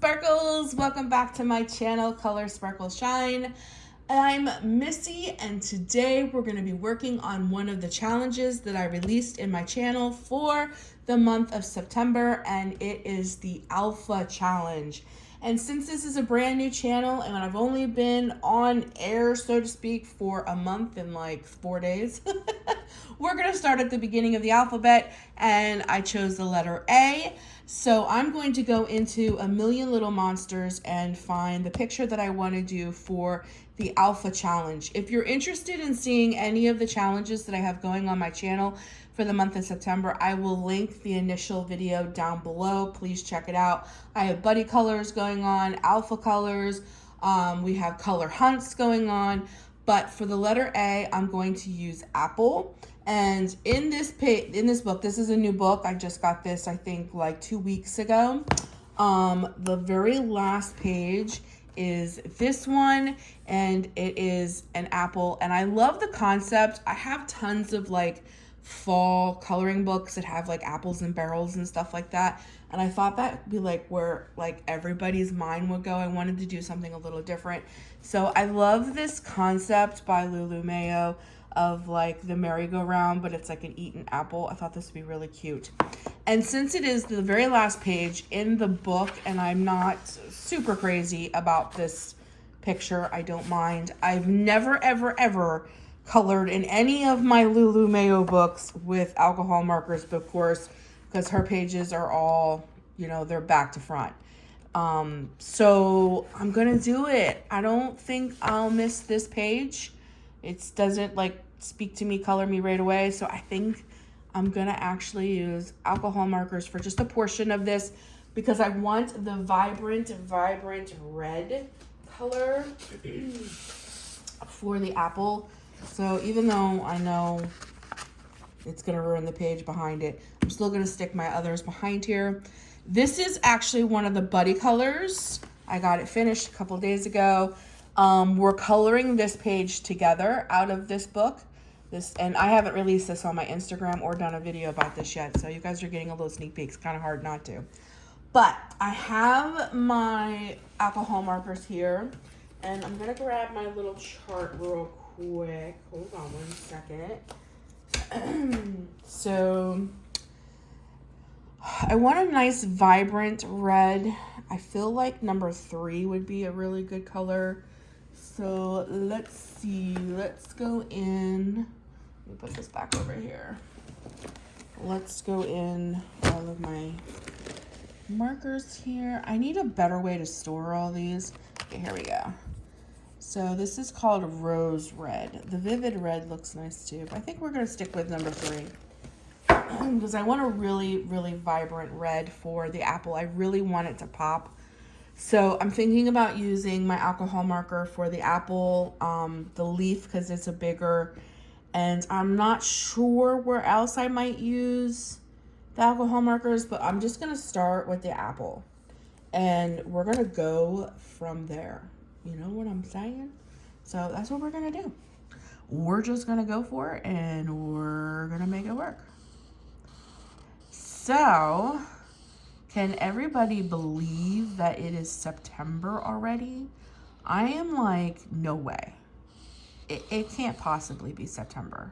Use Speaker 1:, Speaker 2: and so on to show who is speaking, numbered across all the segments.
Speaker 1: Sparkles, welcome back to my channel, Color Sparkle Shine. I'm Missy, and today we're going to be working on one of the challenges that I released in my channel for the month of September, and it is the Alpha Challenge. And since this is a brand new channel and I've only been on air, so to speak, for a month and like 4 days, we're going to start at the beginning of the alphabet, and I chose the letter A. So I'm going to go into A Million Little Monsters and find the picture that I want to do for the Alpha Challenge. If you're interested in seeing any of the challenges that I have going on my channel for the month of September, I will link the initial video down below. Please check it out. I have buddy colors going on, alpha colors, we have color hunts going on, but for the letter A, I'm going to use apple. And in this book, this is a new book. I just got this, I think, like 2 weeks ago. The very last page is this one, and it is an apple. And I love the concept. I have tons of like fall coloring books that have like apples and barrels and stuff like that. And I thought that would be like where like everybody's mind would go. I wanted to do something a little different. So I love this concept by Lulu Mayo of like the merry-go-round, but it's like an eaten apple. I thought this would be really cute. And since it is the very last page in the book, and I'm not super crazy about this picture, I don't mind. I've never, ever, ever colored in any of my Lulu Mayo books with alcohol markers, but of course, because her pages are all, you know, they're back to front. So I'm gonna do it. I don't think I'll miss this page. It doesn't like speak to me, color me right away. So I think I'm gonna actually use alcohol markers for just a portion of this because I want the vibrant red color for the apple. So even though I know it's gonna ruin the page behind it, I'm still gonna stick my others behind here. This is actually one of the buddy colors. I got it finished a couple days ago. We're coloring this page together out of this book. And I haven't released this on my Instagram or done a video about this yet, so you guys are getting a little sneak peek. It's kind of hard not to. But I have my alcohol markers here, and I'm gonna grab my little chart real quick. Hold on 1 second. So I want a nice vibrant red. I feel like number 3 would be a really good color. So let's see, let's go in, let me put this back over here. Let's go in all of my markers here. I need a better way to store all these. Okay, here we go. So this is called Rose Red. The Vivid Red looks nice too, but I think we're gonna stick with number 3 because I want a really, really vibrant red for the apple. I really want it to pop. So I'm thinking about using my alcohol marker for the apple, the leaf, because it's a bigger, and I'm not sure where else I might use the alcohol markers, but I'm just going to start with the apple, and we're going to go from there. You know what I'm saying? So that's what we're going to do. We're just going to go for it, and we're going to make it work. So can everybody believe that it is September already? I am like, no way. It can't possibly be September.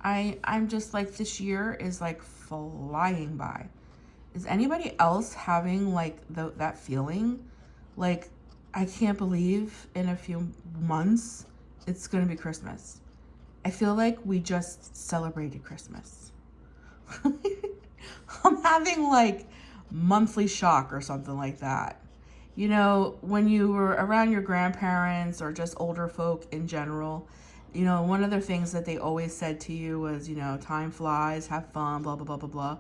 Speaker 1: I'm just like, this year is like flying by. Is anybody else having like that feeling? Like, I can't believe in a few months it's gonna be Christmas. I feel like we just celebrated Christmas. I'm having like monthly shock or something like that. You know, when you were around your grandparents or just older folk in general, you know, one of the things that they always said to you was, you know, time flies, have fun, blah, blah, blah, blah, blah.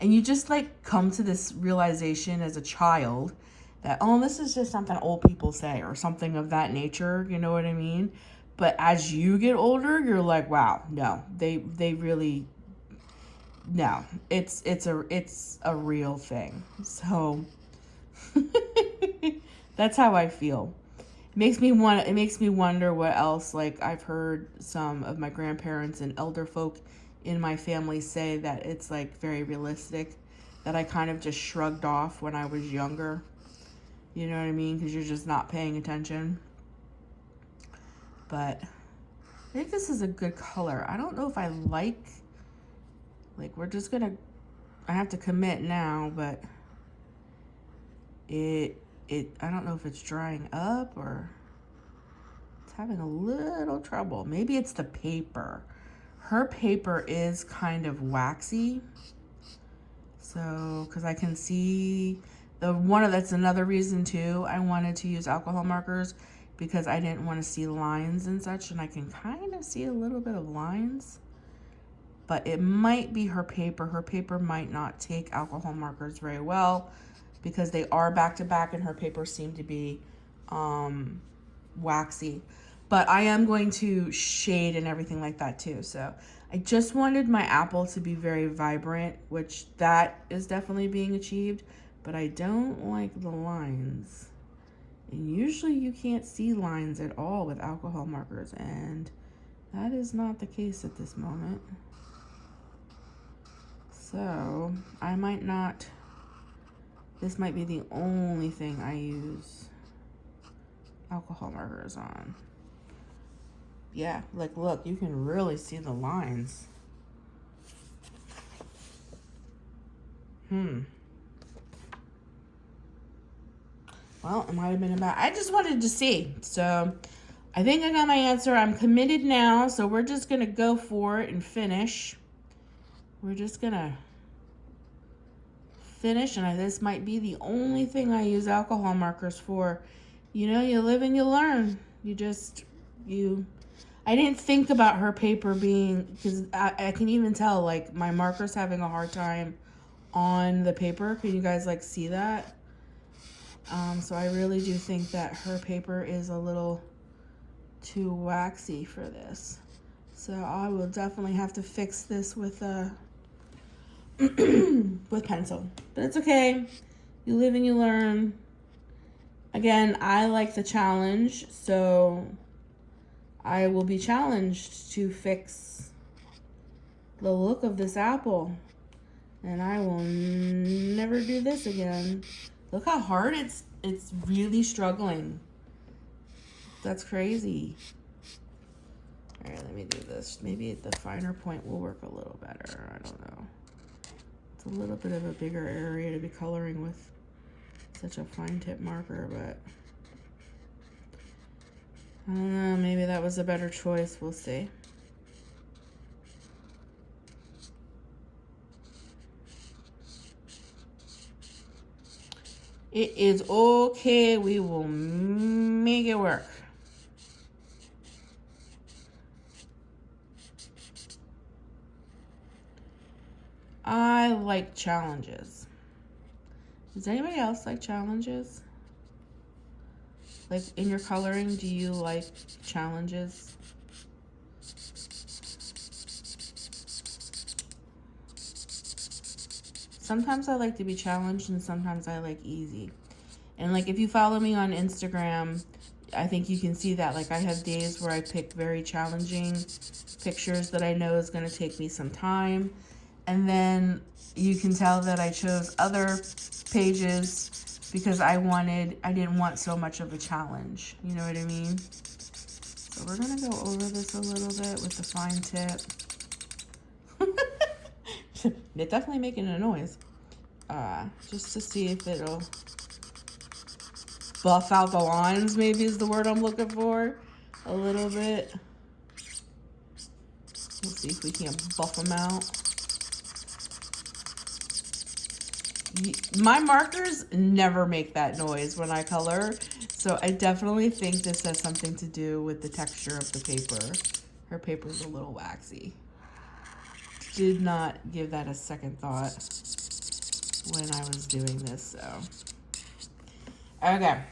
Speaker 1: And you just like come to this realization as a child that, oh, this is just something old people say or something of that nature. You know what I mean? But as you get older, you're like, wow, no, they really, no, it's a real thing. So that's how I feel. It makes me wonder what else. Like, I've heard some of my grandparents and elder folk in my family say that it's like very realistic, that I kind of just shrugged off when I was younger. You know what I mean? Because you're just not paying attention. But I think this is a good color. I don't know if I like we're just gonna, I have to commit now, but I don't know if it's drying up or it's having a little trouble. Maybe it's the paper. Her paper is kind of waxy. So, because I can see that's another reason too I wanted to use alcohol markers, because I didn't want to see lines and such, and I can kind of see a little bit of lines. But it might be her paper. Her paper might not take alcohol markers very well because they are back to back and her paper seemed to be waxy. But I am going to shade and everything like that too. So I just wanted my apple to be very vibrant, which that is definitely being achieved, but I don't like the lines. And usually you can't see lines at all with alcohol markers, and that is not the case at this moment. So I might not, this might be the only thing I use alcohol markers on. Yeah, like look, you can really see the lines. Well, it might have been about, I just wanted to see. So I think I got my answer. I'm committed now, so we're just gonna go for it and finish. We're just gonna finish, and this might be the only thing I use alcohol markers for. You know, you live and you learn. I didn't think about her paper being, because I can even tell, like, my marker's having a hard time on the paper. Can you guys, like, see that? So I really do think that her paper is a little too waxy for this. So I will definitely have to fix this with with pencil. But it's okay. You live and you learn. Again, I like the challenge, so I will be challenged to fix the look of this apple. And I will never do this again. Look how hard it's really struggling. That's crazy. All right, let me do this. Maybe the finer point will work a little better. I don't know. It's a little bit of a bigger area to be coloring with such a fine tip marker, but I don't know, maybe that was a better choice. We'll see. It is okay. We will make it work. I like challenges. Does anybody else like challenges? Like in your coloring, do you like challenges? Sometimes I like to be challenged and sometimes I like easy. And like if you follow me on Instagram, I think you can see that. Like I have days where I pick very challenging pictures that I know is going to take me some time. And then you can tell that I chose other pages because I didn't want so much of a challenge. You know what I mean? So we're going to go over this a little bit with the fine tip. It's definitely making a noise. Just to see if it'll buff out the lines, maybe is the word I'm looking for. A little bit. We'll see if we can buff them out. My markers never make that noise when I color, so I definitely think this has something to do with the texture of the paper. Her paper's a little waxy. Did not give that a second thought when I was doing this, so. Okay,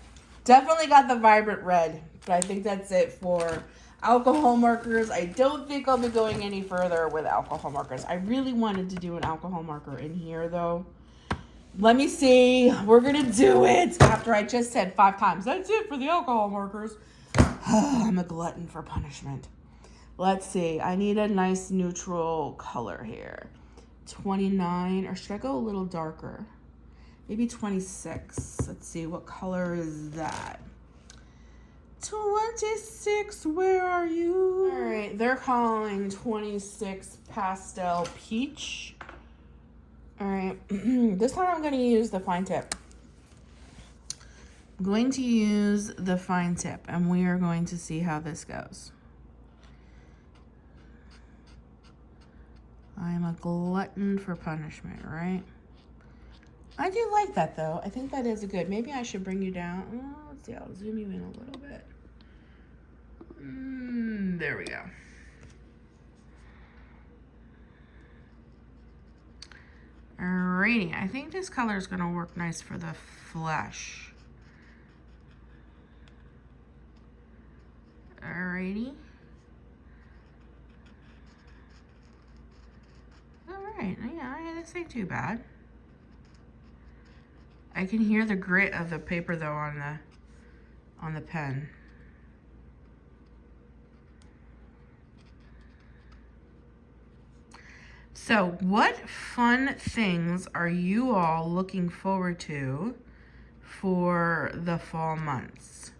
Speaker 1: definitely got the vibrant red, but I think that's it for alcohol markers. I don't think I'll be going any further with alcohol markers. I really wanted to do an alcohol marker in here though. Let me see. We're going to do it after I just said 5 times. That's it for the alcohol markers. I'm a glutton for punishment. Let's see. I need a nice neutral color here. 29. Or should I go a little darker? maybe 26. Let's see, what color is that? 26, where are you? All right, they're calling 26 pastel peach. All right, this time I'm going to use the fine tip. I'm going to use the fine tip, and we are going to see how this goes. I'm a glutton for punishment, right? I do like that, though. I think that is a good. Maybe I should bring you down. Oh, let's see. I'll zoom you in a little bit. There we go. Alrighty. I think this color is going to work nice for the flesh. Alrighty. Alright. Yeah, this ain't too bad. I can hear the grit of the paper though on the pen. So, what fun things are you all looking forward to for the fall months?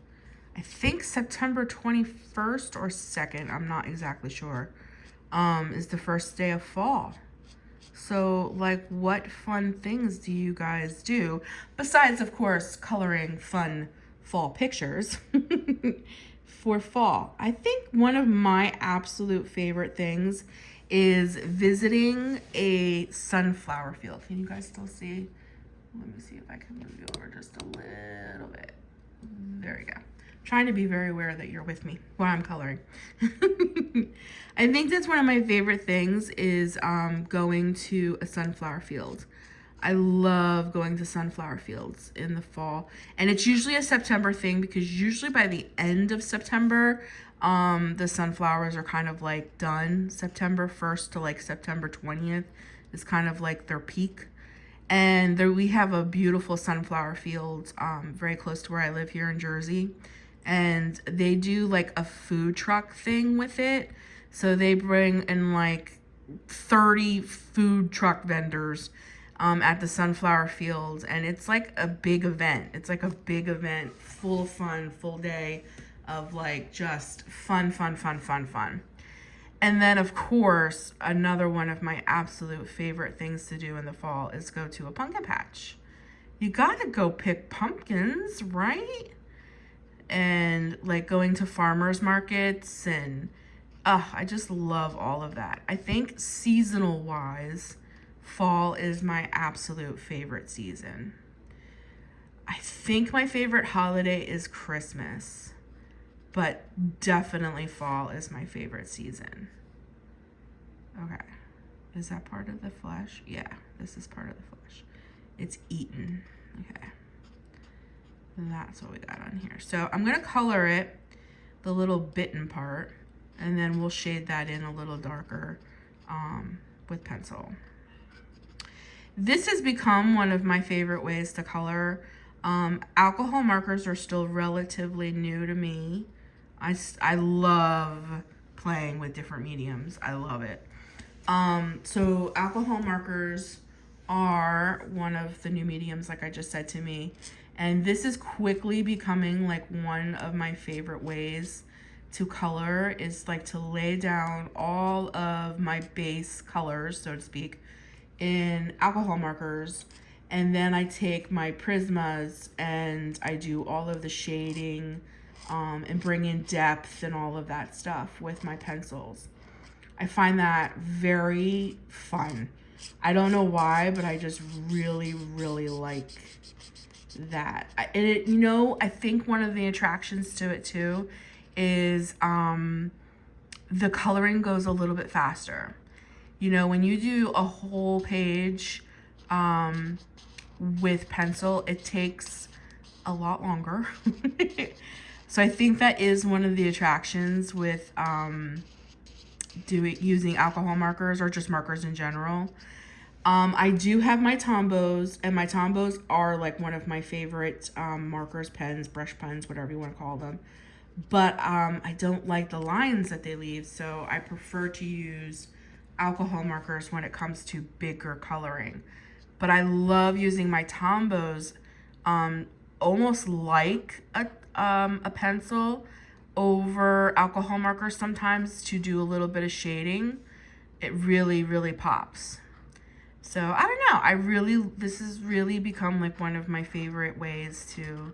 Speaker 1: I think September 21st or 2nd, I'm not exactly sure, is the first day of fall. So, like, what fun things do you guys do? Besides, of course, coloring fun fall pictures for fall. I think one of my absolute favorite things is visiting a sunflower field. Can you guys still see? Let me see if I can move you over just a little bit. There we go. Trying to be very aware that you're with me while I'm coloring. I think that's one of my favorite things is going to a sunflower field. I love going to sunflower fields in the fall. And it's usually a September thing because usually by the end of September, the sunflowers are kind of like done. September 1st to like September 20th is kind of like their peak. And there we have a beautiful sunflower field very close to where I live here in Jersey. And they do like a food truck thing with it. So they bring in like 30 food truck vendors at the sunflower fields. And it's like a big event. It's like a big event, full of fun, full day of like just fun. And then of course, another one of my absolute favorite things to do in the fall is go to a pumpkin patch. You gotta go pick pumpkins, right? And like going to farmers markets and I just love all of that. I think seasonal wise, fall is my absolute favorite season. I think my favorite holiday is Christmas, but definitely fall is my favorite season. Okay, is that part of the flesh? Yeah, this is part of the flesh. It's eaten, okay. That's what we got on here. So I'm gonna color it, the little bitten part, and then we'll shade that in a little darker with pencil. This has become one of my favorite ways to color. Alcohol markers are still relatively new to me. I love playing with different mediums. I love it. So alcohol markers are one of the new mediums, like I just said, to me. And this is quickly becoming like one of my favorite ways to color, is like to lay down all of my base colors, so to speak, in alcohol markers. And then I take my Prismas and I do all of the shading and bring in depth and all of that stuff with my pencils. I find that very fun. I don't know why, but I just really like that. I think one of the attractions to it too is the coloring goes a little bit faster. You know, when you do a whole page with pencil, it takes a lot longer. So I think that is one of the attractions with using alcohol markers or just markers in general. I do have my Tombos, and my Tombos are like one of my favorite markers, pens, brush pens, whatever you want to call them. But I don't like the lines that they leave, so I prefer to use alcohol markers when it comes to bigger coloring. but I love using my Tombows almost like a pencil over alcohol markers sometimes to do a little bit of shading. It really, really pops. So I don't know, this has really become like one of my favorite ways to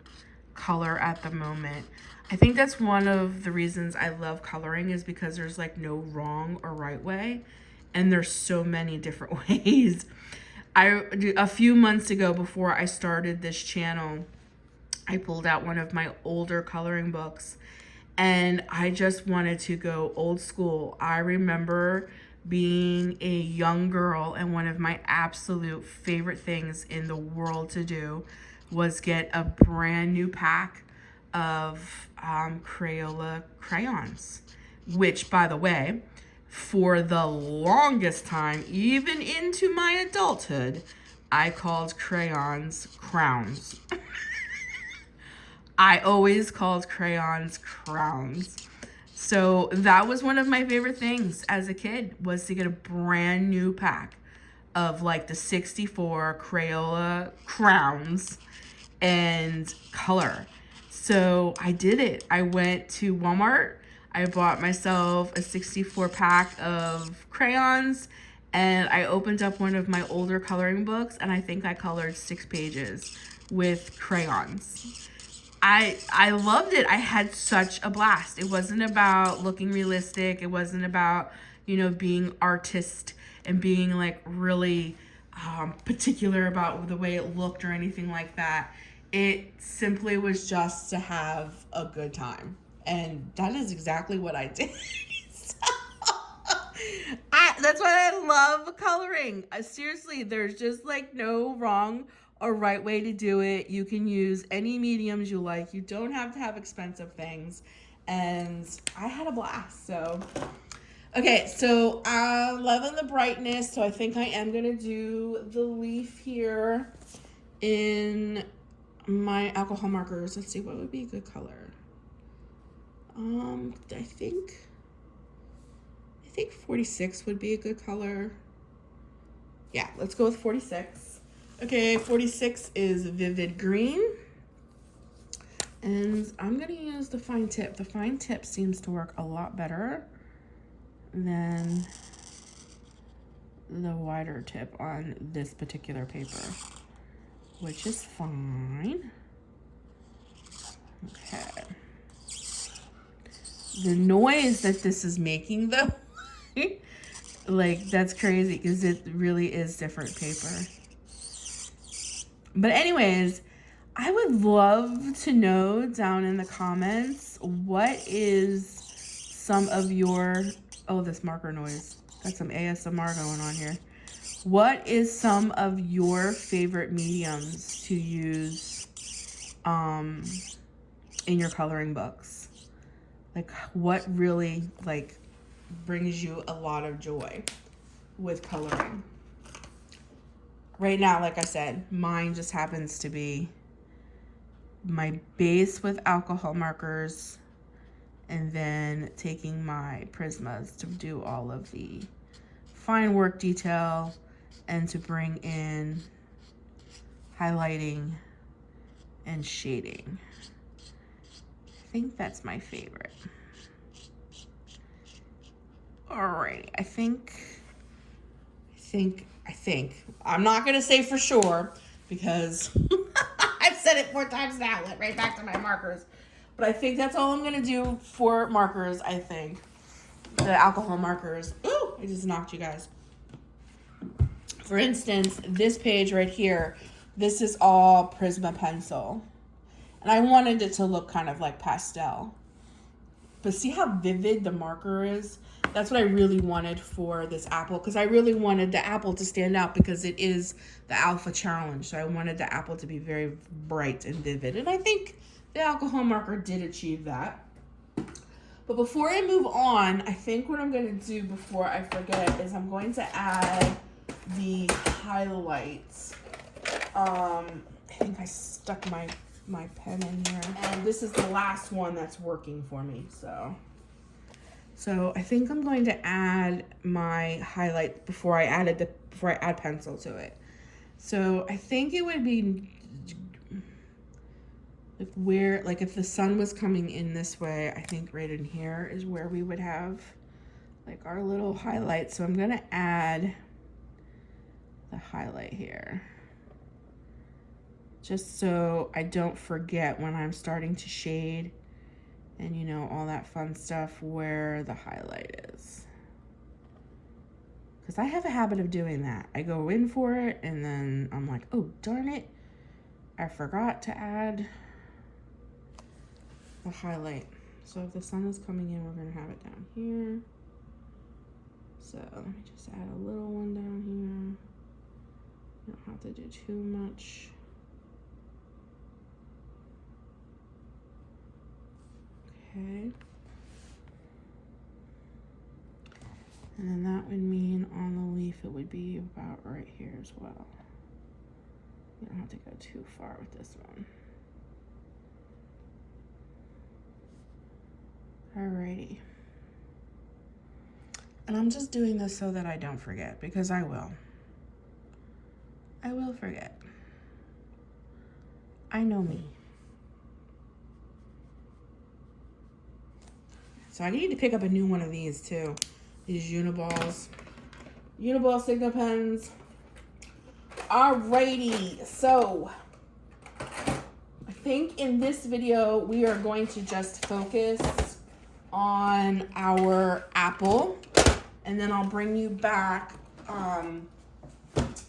Speaker 1: color at the moment. I think that's one of the reasons I love coloring, is because there's like no wrong or right way, and there's so many different ways. A few months ago, before I started this channel, I pulled out one of my older coloring books, and I just wanted to go old school. I remember being a young girl, and one of my absolute favorite things in the world to do was get a brand new pack of Crayola crayons, which, by the way, for the longest time, even into my adulthood, I called crayons crowns. I always called crayons crowns. So that was one of my favorite things as a kid, was to get a brand new pack of like the 64 Crayola crowns and color. So I did it. I went to Walmart. I bought myself a 64 pack of crayons, and I opened up one of my older coloring books, and I think I colored 6 pages with crayons. I loved it. I had such a blast. It wasn't about looking realistic. It wasn't about, you know, being artist and being like really particular about the way it looked or anything like that. It simply was just to have a good time. And that is exactly what I did. That's why I love coloring. Seriously, there's just like no wrong or right way to do it. You can use any mediums you like. You don't have to have expensive things. And I had a blast. So, okay, so loving the brightness. So I think I am going to do the leaf here in my alcohol markers. Let's see, what would be a good color? I think 46 would be a good color. Yeah, let's go with 46. Okay, 46 is vivid green. And I'm gonna use the fine tip. The fine tip seems to work a lot better than the wider tip on this particular paper, which is fine. Okay. The noise that this is making though, like that's crazy because it really is different paper. But anyways, I would love to know down in the comments, what is some of your, oh, this marker noise. Got some ASMR going on here. What is some of your favorite mediums to use in your coloring books? Like what really like brings you a lot of joy with coloring? Right now, like I said, mine just happens to be my base with alcohol markers, and then taking my Prismas to do all of the fine work detail and to bring in highlighting and shading. I think that's my favorite. Alrighty, I think. I'm not gonna say for sure because I've said it 4 times now. Went right back to my markers. But I think that's all I'm gonna do for markers, I think. The alcohol markers. Ooh, I just knocked you guys. For instance, this page right here, this is all Prisma pencil. And I wanted it to look kind of like pastel. But see how vivid the marker is? That's what I really wanted for this apple, because I really wanted the apple to stand out because it is the alpha challenge. So I wanted the apple to be very bright and vivid. And I think the alcohol marker did achieve that. But before I move on, I think what I'm going to do before I forget is I'm going to add the highlights. I think I stuck my pen in here. And this is the last one that's working for me, So I think I'm going to add my highlight before I add pencil to it. So I think it would be like if the sun was coming in this way, I think right in here is where we would have like our little highlight. So I'm gonna add the highlight here, just so I don't forget when I'm starting to shade and you know, all that fun stuff, where the highlight is. Because I have a habit of doing that. I go in for it and then I'm like, oh, darn it, I forgot to add the highlight. So if the sun is coming in, we're gonna have it down here. So let me just add a little one down here. You don't have to do too much. Okay. And then that would mean on the leaf it would be about right here as well. You don't have to go too far with this one. Alrighty. And I'm just doing this so that I don't forget, because I will. I will forget. I know me. So I need to pick up a new one of these too. These Uniballs. Uniball Sigma pens. Alrighty, so I think in this video we are going to just focus on our apple, and then I'll bring you back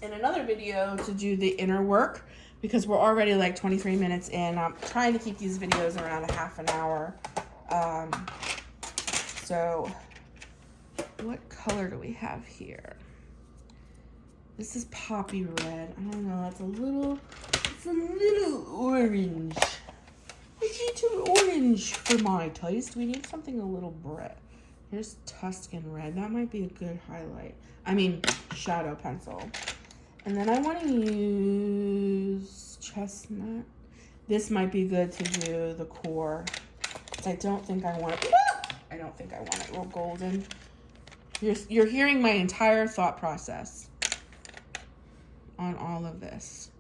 Speaker 1: in another video to do the inner work, because we're already like 23 minutes in. I'm trying to keep these videos around a half an hour. So what color do we have here? This is poppy red. I don't know, it's a little orange. It's too orange for my taste. We need something a little bright. Here's Tuscan red. That might be a good highlight. I mean, shadow pencil. And then I want to use chestnut. This might be good to do the core. I don't think I want it. I don't think I want it real golden. You're hearing my entire thought process on all of this.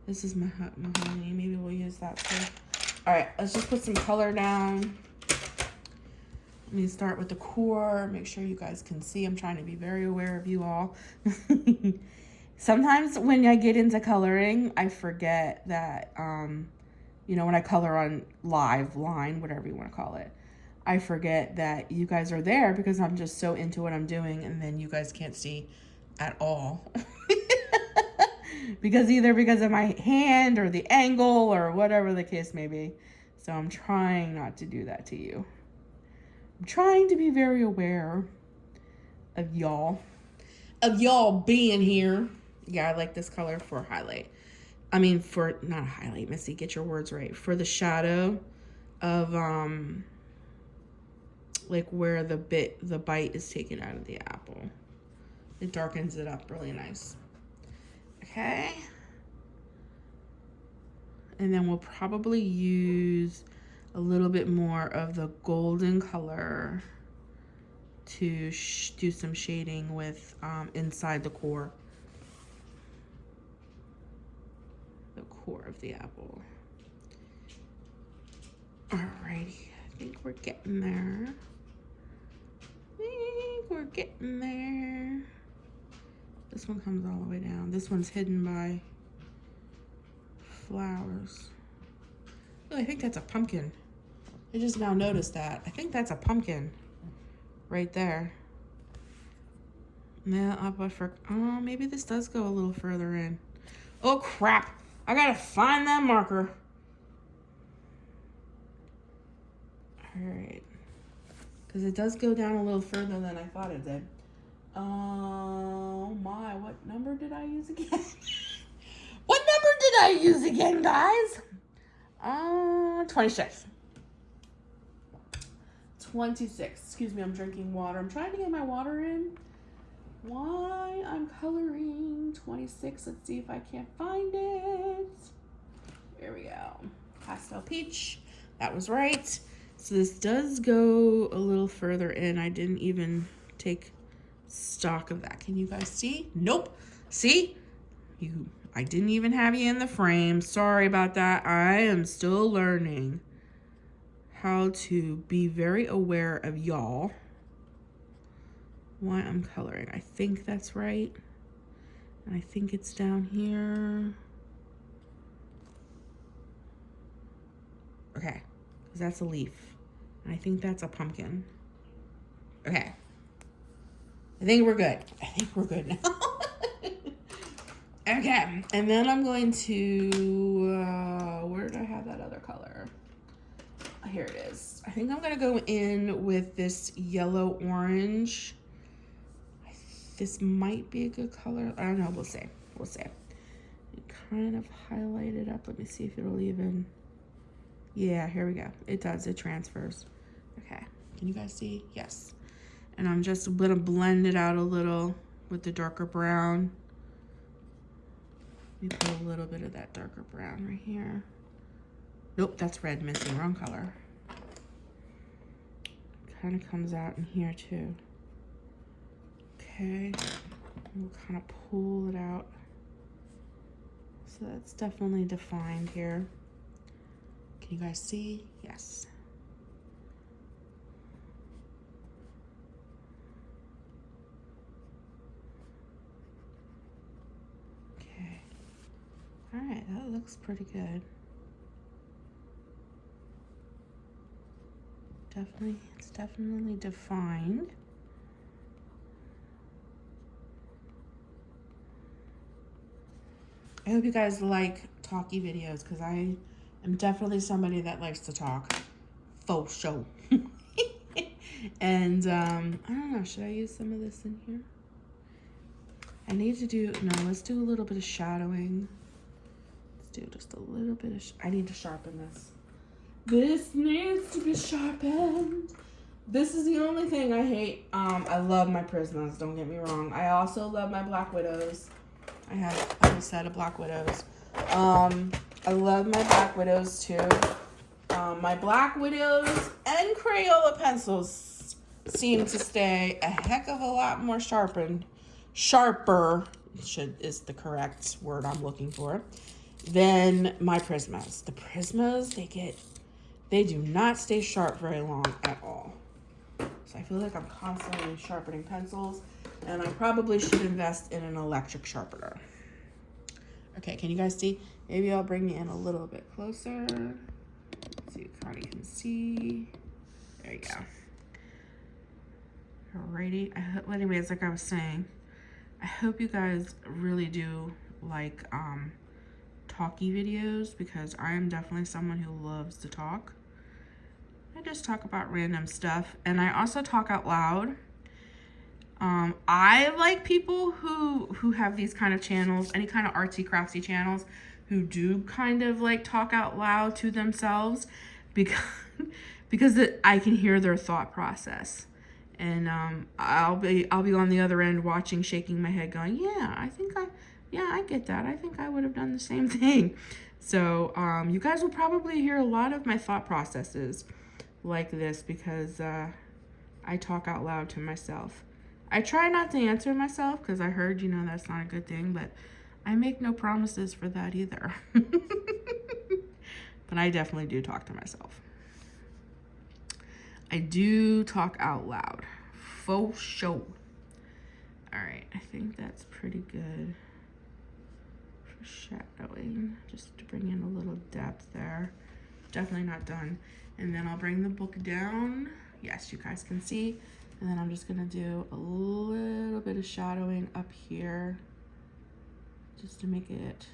Speaker 1: This is mahogany. Maybe we'll use that too. All right, let's just put some color down. Let me start with the core. Make sure you guys can see. I'm trying to be very aware of you all. Sometimes when I get into coloring, I forget that, you know, when I color on live, line, whatever you want to call it, I forget that you guys are there because I'm just so into what I'm doing, and then you guys can't see at all. Because of my hand or the angle or whatever the case may be. So I'm trying not to do that to you. I'm trying to be very aware of y'all being here. Yeah, I like this color for highlight. I mean, for not highlight, Missy, get your words right. For the shadow of like where the bite is taken out of the apple. It darkens it up really nice. Okay. And then we'll probably use a little bit more of the golden color to do some shading with inside the core. The core of the apple. Alrighty, I think we're getting there. This one comes all the way down. This one's hidden by flowers. Oh, I think that's a pumpkin. I just now noticed that. I think that's a pumpkin right there. Now, oh, maybe this does go a little further in. Oh, crap. I gotta find that marker. All right. Because it does go down a little further than I thought it did. Oh my, what number did I use again? What number did I use again, guys? 26. 26. Excuse me, I'm drinking water. I'm trying to get my water in. Why I'm coloring 26. Let's see if I can't find it. There we go. Pastel peach. That was right. So this does go a little further in. I didn't even take stock of that. Can you guys see? Nope. See? I didn't even have you in the frame. Sorry about that. I am still learning how to be very aware of y'all while I'm coloring. I think that's right. And I think it's down here. Okay, because that's a leaf. And I think that's a pumpkin. Okay. I think we're good. I think we're good now. Okay, and then I'm going to, where did I have that other color? Here it is. I think I'm gonna go in with this yellow orange. This might be a good color. I don't know, we'll see. We'll see. Kind of highlight it up. Let me see if it'll even, yeah, here we go. It does, it transfers. Okay, can you guys see? Yes. And I'm just gonna blend it out a little with the darker brown. Let me put a little bit of that darker brown right here. Nope, that's red missing, wrong color. Kind of comes out in here too. Okay, we'll kind of pull it out. So that's definitely defined here. Can you guys see? Yes. Okay. All right, that looks pretty good. It's definitely defined. I hope you guys like talky videos because I am definitely somebody that likes to talk. Faux show. And I don't know, should I use some of this in here? I need to do, no, let's do a little bit of shadowing. Let's do just a little bit of, I need to sharpen this. This needs to be sharpened. This is the only thing I hate. I love my Prismas, don't get me wrong. I also love my Black Widows. I have a set of Black Widows. I love my Black Widows too. My Black Widows and Crayola pencils seem to stay a heck of a lot more sharper is the correct word I'm looking for, than my Prismas. The Prismas, they do not stay sharp very long at all. So I feel like I'm constantly sharpening pencils, and I probably should invest in an electric sharpener. Okay, can you guys see? Maybe I'll bring you in a little bit closer. Let's see if you can see. There you go. Alrighty. Anyways, like I was saying, I hope you guys really do like talky videos because I am definitely someone who loves to talk. I just talk about random stuff, and I also talk out loud. I like people who have these kind of channels, any kind of artsy craftsy channels, who do kind of like talk out loud to themselves because I can hear their thought process, and I'll be on the other end watching, shaking my head, going, yeah, I get that. I think I would have done the same thing. So you guys will probably hear a lot of my thought processes like this because I talk out loud to myself. I try not to answer myself because I heard, that's not a good thing, but I make no promises for that either. But I definitely do talk to myself. I do talk out loud. Faux show. All right, I think that's pretty good for shadowing, just to bring in a little depth there. Definitely not done. And then I'll bring the book down. Yes, you guys can see. And then I'm just gonna do a little bit of shadowing up here just to make it,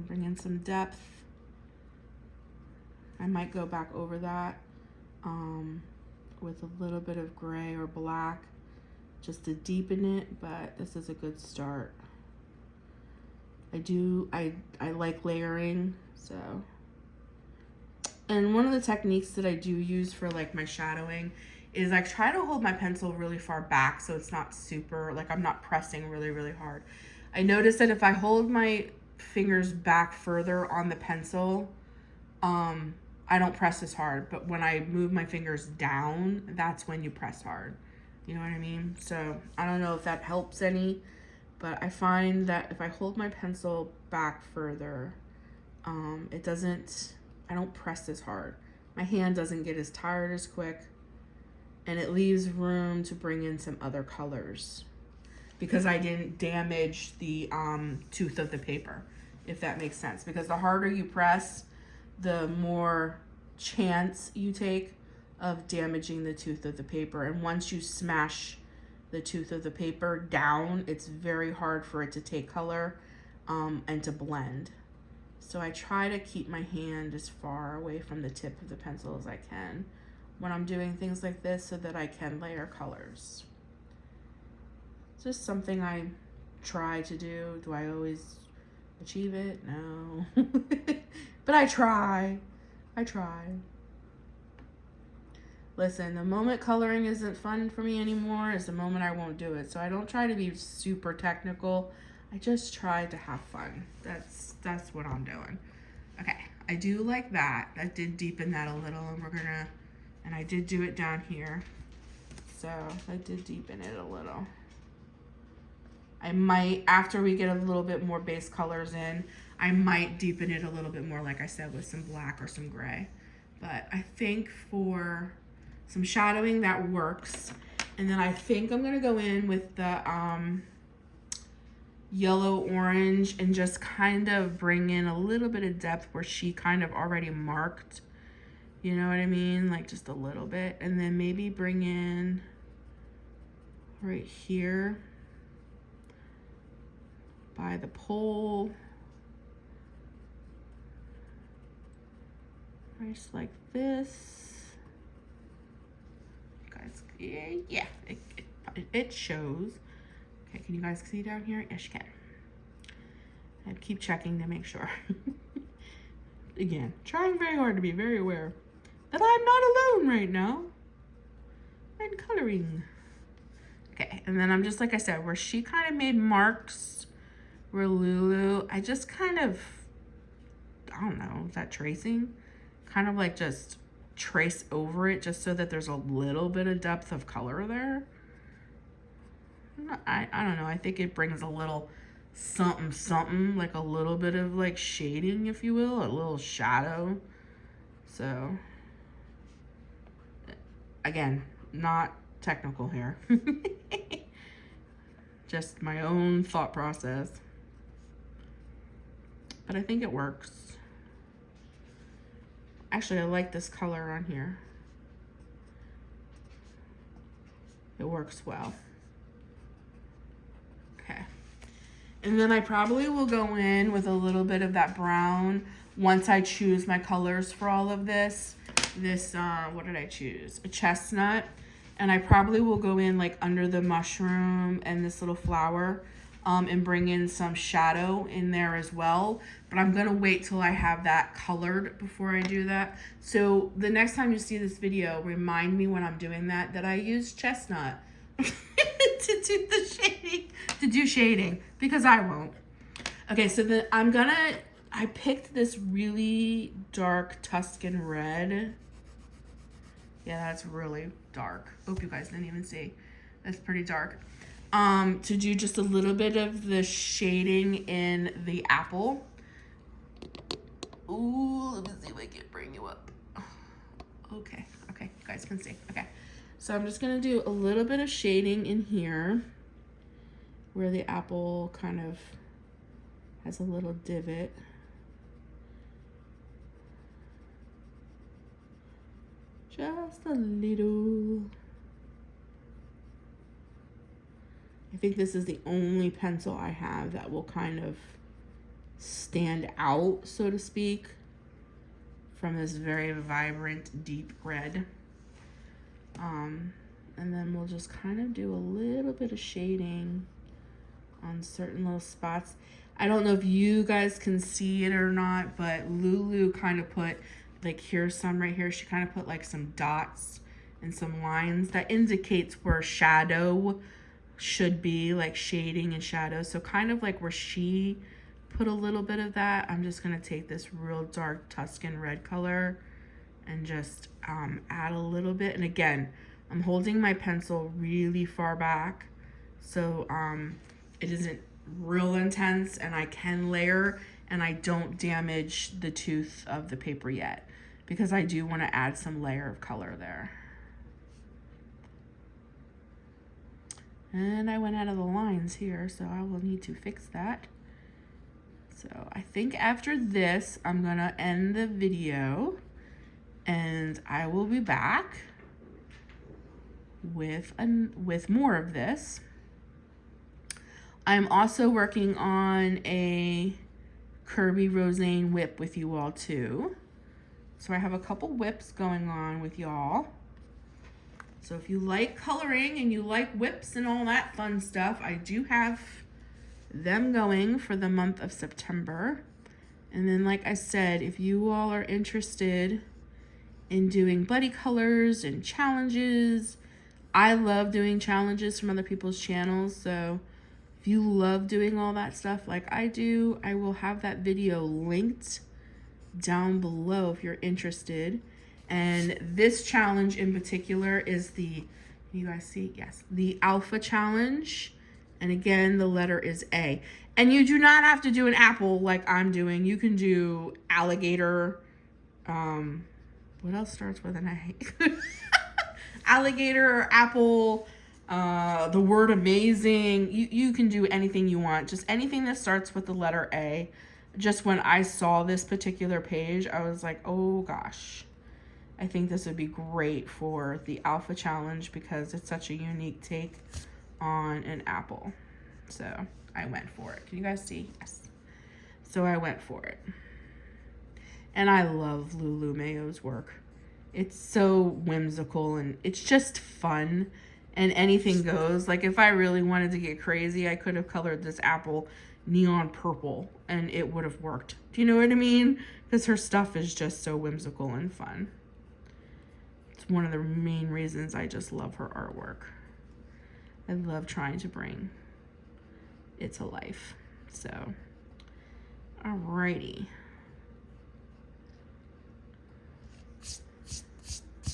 Speaker 1: bring in some depth. I might go back over that with a little bit of gray or black just to deepen it, but this is a good start. I like layering, so. And one of the techniques that I do use for like my shadowing is I try to hold my pencil really far back so it's not super, like I'm not pressing really, really hard. I notice that if I hold my fingers back further on the pencil, I don't press as hard. But when I move my fingers down, that's when you press hard. You know what I mean? So I don't know if that helps any, but I find that if I hold my pencil back further, it doesn't, I don't press as hard. My hand doesn't get as tired as quick, and it leaves room to bring in some other colors because I didn't damage the tooth of the paper, if that makes sense. Because the harder you press, the more chance you take of damaging the tooth of the paper. And once you smash the tooth of the paper down, it's very hard for it to take color and to blend. So I try to keep my hand as far away from the tip of the pencil as I can when I'm doing things like this so that I can layer colors. It's just something I try to do. Do I always achieve it? No. But I try. Listen, the moment coloring isn't fun for me anymore is the moment I won't do it. So I don't try to be super technical. I just try to have fun. That's what I'm doing. Okay, I do like that. I did deepen that a little, and I did do it down here. So I did deepen it a little. I might, after we get a little bit more base colors in, I might deepen it a little bit more, like I said, with some black or some gray. But I think for some shadowing that works. And then I think I'm gonna go in with the yellow orange and just kind of bring in a little bit of depth where she kind of already marked, you know what I mean? Like just a little bit. And then maybe bring in right here by the pole, just like this. You guys, yeah, it shows. Okay, can you guys see down here? Yes, you can. I keep checking to make sure. Again, trying very hard to be very aware that I'm not alone right now. And coloring. Okay, and then I'm just, like I said, where she kind of made marks, where Lulu, I just kind of, I don't know, is that tracing? Kind of like just trace over it just so that there's a little bit of depth of color there. I don't know, I think it brings a little something, like a little bit of like shading, if you will, a little shadow. So, again, not technical here. Just my own thought process. But I think it works. Actually, I like this color on here. It works well. Okay. And then I probably will go in with a little bit of that brown once I choose my colors for all of this. What did I choose? A chestnut. And I probably will go in like under the mushroom and this little flower and bring in some shadow in there as well. But I'm gonna wait till I have that colored before I do that. So the next time you see this video, remind me when I'm doing that I use chestnut to do shading, because I won't. Okay, so then I picked this really dark Tuscan red. Yeah, that's really dark. Hope you guys didn't even see. That's pretty dark. To do just a little bit of the shading in the apple. Ooh, let me see if I can bring you up. Okay, you guys can see. Okay, so I'm just gonna do a little bit of shading in here where the apple kind of has a little divot. Just a little. I think this is the only pencil I have that will kind of stand out, so to speak, from this very vibrant, deep red. And then we'll just kind of do a little bit of shading on certain little spots. I don't know if you guys can see it or not, but Lulu kind of put, like here's some right here, she kind of put like some dots and some lines that indicates where shadow should be, like shading and shadow. So kind of like where she put a little bit of that, I'm just gonna take this real dark Tuscan red color and just add a little bit. And again, I'm holding my pencil really far back so it isn't real intense, and I can layer and I don't damage the tooth of the paper yet, because I do want to add some layer of color there. And I went out of the lines here, so I will need to fix that. So I think after this, I'm gonna end the video, and I will be back with more of this. I'm also working on a Kirby Roseanne whip with you all too. So I have a couple whips going on with y'all. So if you like coloring and you like whips and all that fun stuff, I do have them going for the month of September. And then, like I said, if you all are interested in doing buddy colors and challenges, I love doing challenges from other people's channels. So if you love doing all that stuff like I do, I will have that video linked down below if you're interested. And this challenge in particular is you guys see? Yes, the Alpha Challenge. And again, the letter is A. And you do not have to do an apple like I'm doing. You can do alligator. What else starts with an A? Alligator or apple. The word amazing. You can do anything you want. Just anything that starts with the letter A. Just when I saw this particular page, I was like, oh gosh. I think this would be great for the Alpha Challenge because it's such a unique take on an apple. So I went for it. Can you guys see? Yes. So I went for it. And I love Lulu Mayo's work. It's so whimsical and it's just fun and anything goes. Like if I really wanted to get crazy, I could have colored this apple neon purple and it would have worked. Do you know what I mean? Because her stuff is just so whimsical and fun. It's one of the main reasons I just love her artwork. I love trying to bring it to life. So, alrighty.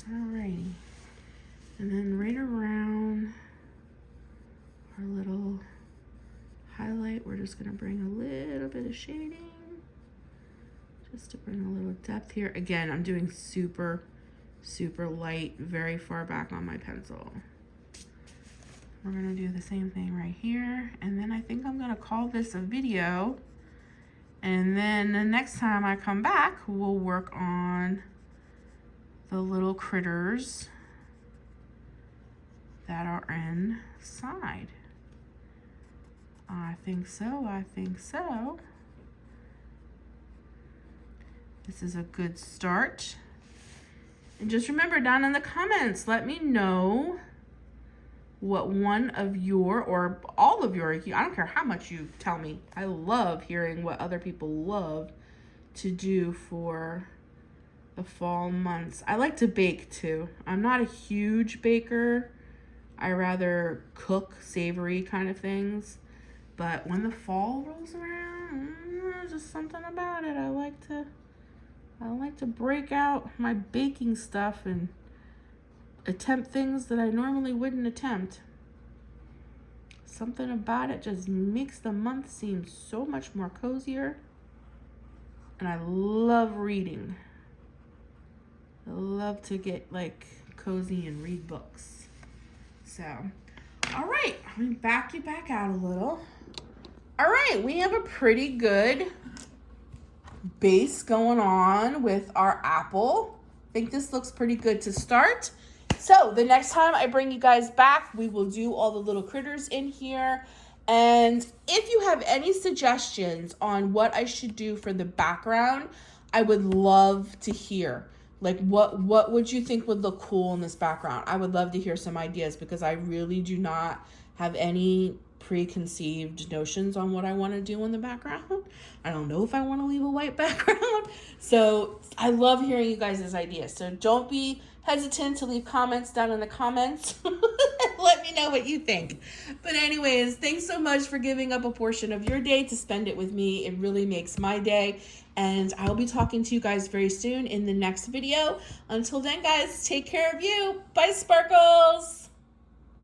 Speaker 1: Alrighty. And then right around our little highlight, we're just gonna bring a little bit of shading just to bring a little depth here. Again, I'm doing super light, very far back on my pencil. We're gonna do the same thing right here. And then I think I'm gonna call this a video. And then the next time I come back, we'll work on the little critters that are inside. I think so, I think so. This is a good start. And just remember down in the comments, let me know what one of your, or all of your, I don't care how much you tell me. I love hearing what other people love to do for the fall months. I like to bake too. I'm not a huge baker. I rather cook savory kind of things. But when the fall rolls around, there's just something about it. I like to break out my baking stuff and attempt things that I normally wouldn't attempt. Something about it just makes the month seem so much more cozier. And I love reading. I love to get like cozy and read books. So, all right, let me back you back out a little. All right, we have a pretty good base going on with our apple. I think this looks pretty good to start. So the next time I bring you guys back, we will do all the little critters in here. And if you have any suggestions on what I should do for the background, I would love to hear. Like what would you think would look cool in this background? I would love to hear some ideas because I really do not have any preconceived notions on what I want to do in the background. I don't know if I want to leave a white background. So I love hearing you guys' ideas. So don't be hesitant to leave comments down in the comments. Let me know what you think. But anyways, thanks so much for giving up a portion of your day to spend it with me. It really makes my day. And I'll be talking to you guys very soon in the next video. Until then, guys, take care of you. Bye, Sparkles.